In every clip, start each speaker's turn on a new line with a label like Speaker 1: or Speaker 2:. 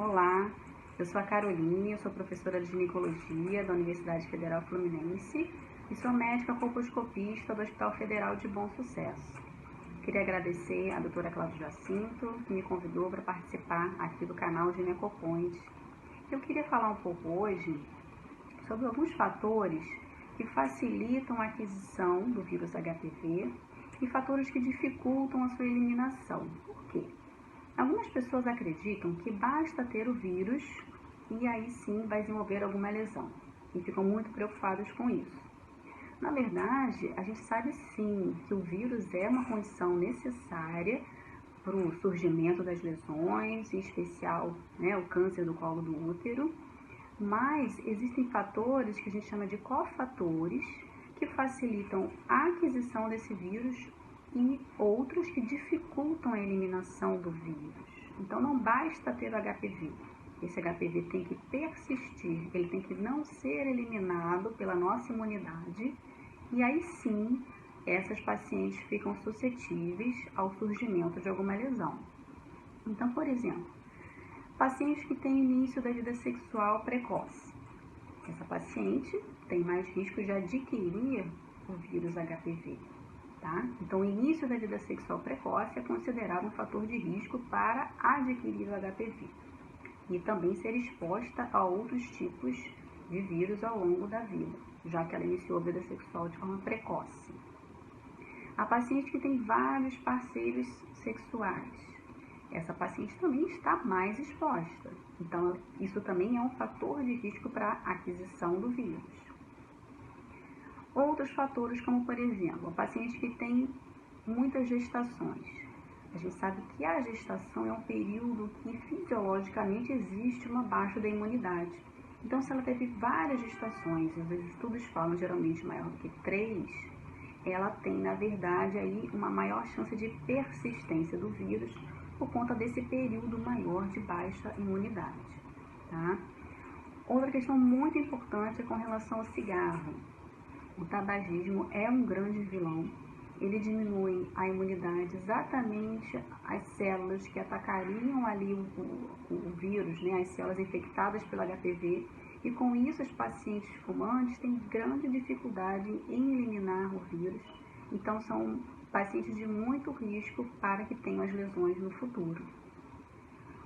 Speaker 1: Olá, eu sou a Caroline, eu sou professora de ginecologia da Universidade Federal Fluminense e sou médica colposcopista do Hospital Federal de Bom Sucesso. Queria agradecer a doutora Cláudia Jacinto, que me convidou para participar aqui do canal Ginecopoint. Eu queria falar um pouco hoje sobre alguns fatores que facilitam a aquisição do vírus HPV e fatores que dificultam a sua eliminação. Por quê? Algumas pessoas acreditam que basta ter o vírus e aí sim vai desenvolver alguma lesão e ficam muito preocupados com isso. Na verdade, a gente sabe sim que o vírus é uma condição necessária para o surgimento das lesões, em especial o câncer do colo do útero, mas existem fatores que a gente chama de cofatores que facilitam a aquisição desse vírus e outros que dificultam a eliminação do vírus. Então não basta ter o HPV, esse HPV tem que persistir, ele tem que não ser eliminado pela nossa imunidade e aí sim essas pacientes ficam suscetíveis ao surgimento de alguma lesão. Então, por exemplo, pacientes que têm início da vida sexual precoce, essa paciente tem mais risco de adquirir o vírus HPV. Tá? Então, o início da vida sexual precoce é considerado um fator de risco para adquirir o HPV e também ser exposta a outros tipos de vírus ao longo da vida, já que ela iniciou a vida sexual de forma precoce. A paciente que tem vários parceiros sexuais, essa paciente também está mais exposta. Então, isso também é um fator de risco para a aquisição do vírus. Outros fatores, como por exemplo, a paciente que tem muitas gestações. A gente sabe que a gestação é um período que fisiologicamente existe uma baixa da imunidade. Então, se ela teve várias gestações, os estudos falam geralmente maior do que 3, ela tem, na verdade, aí uma maior chance de persistência do vírus por conta desse período maior de baixa imunidade. Tá? Outra questão muito importante é com relação ao cigarro. O tabagismo é um grande vilão, ele diminui a imunidade, exatamente as células que atacariam ali o vírus, as células infectadas pelo HPV, e com isso os pacientes fumantes têm grande dificuldade em eliminar o vírus, então são pacientes de muito risco para que tenham as lesões no futuro.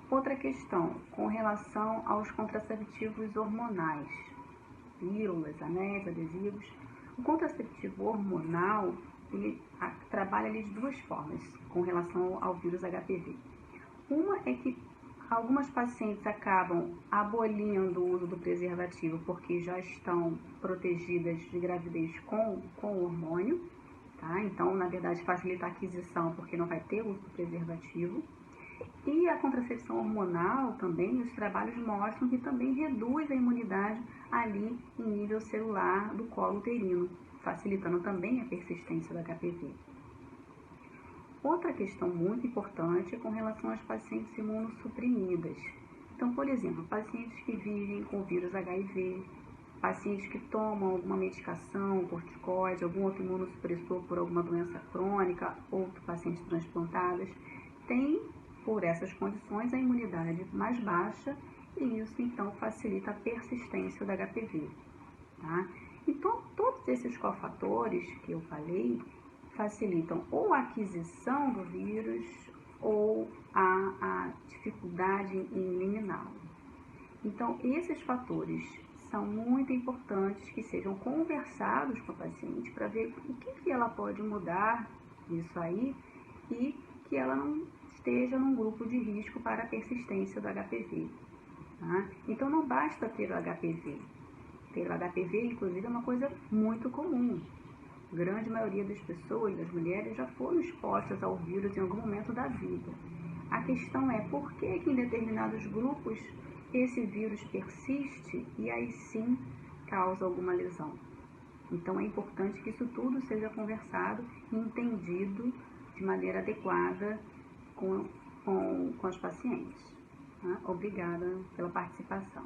Speaker 1: Outra questão, com relação aos contraceptivos hormonais, pílulas, anéis, adesivos. O contraceptivo hormonal, ele trabalha ali de duas formas com relação ao vírus HPV. Uma é que algumas pacientes acabam abolindo o uso do preservativo porque já estão protegidas de gravidez com o hormônio, tá? Então, na verdade, facilita a aquisição porque não vai ter uso do preservativo. E a contracepção hormonal também, os trabalhos mostram que também reduz a imunidade ali em nível celular do colo uterino, facilitando também a persistência do HPV. Outra questão muito importante é com relação às pacientes imunossuprimidas. Então, por exemplo, pacientes que vivem com vírus HIV, pacientes que tomam alguma medicação, corticoide, algum outro imunossupressor por alguma doença crônica, ou pacientes transplantadas, têm por essas condições a imunidade mais baixa e isso então facilita a persistência do HPV. Tá? Então, todos esses cofatores que eu falei facilitam ou a aquisição do vírus ou a dificuldade em eliminá-lo. Então, esses fatores são muito importantes que sejam conversados com a paciente para ver o que ela pode mudar nisso aí e que ela não esteja num grupo de risco para a persistência do HPV. Tá? Então, não basta ter o HPV. Ter o HPV, inclusive, é uma coisa muito comum. A grande maioria das pessoas, das mulheres, já foram expostas ao vírus em algum momento da vida. A questão é por que em determinados grupos esse vírus persiste e aí sim causa alguma lesão. Então, é importante que isso tudo seja conversado e entendido de maneira adequada com as pacientes. Tá? Obrigada pela participação.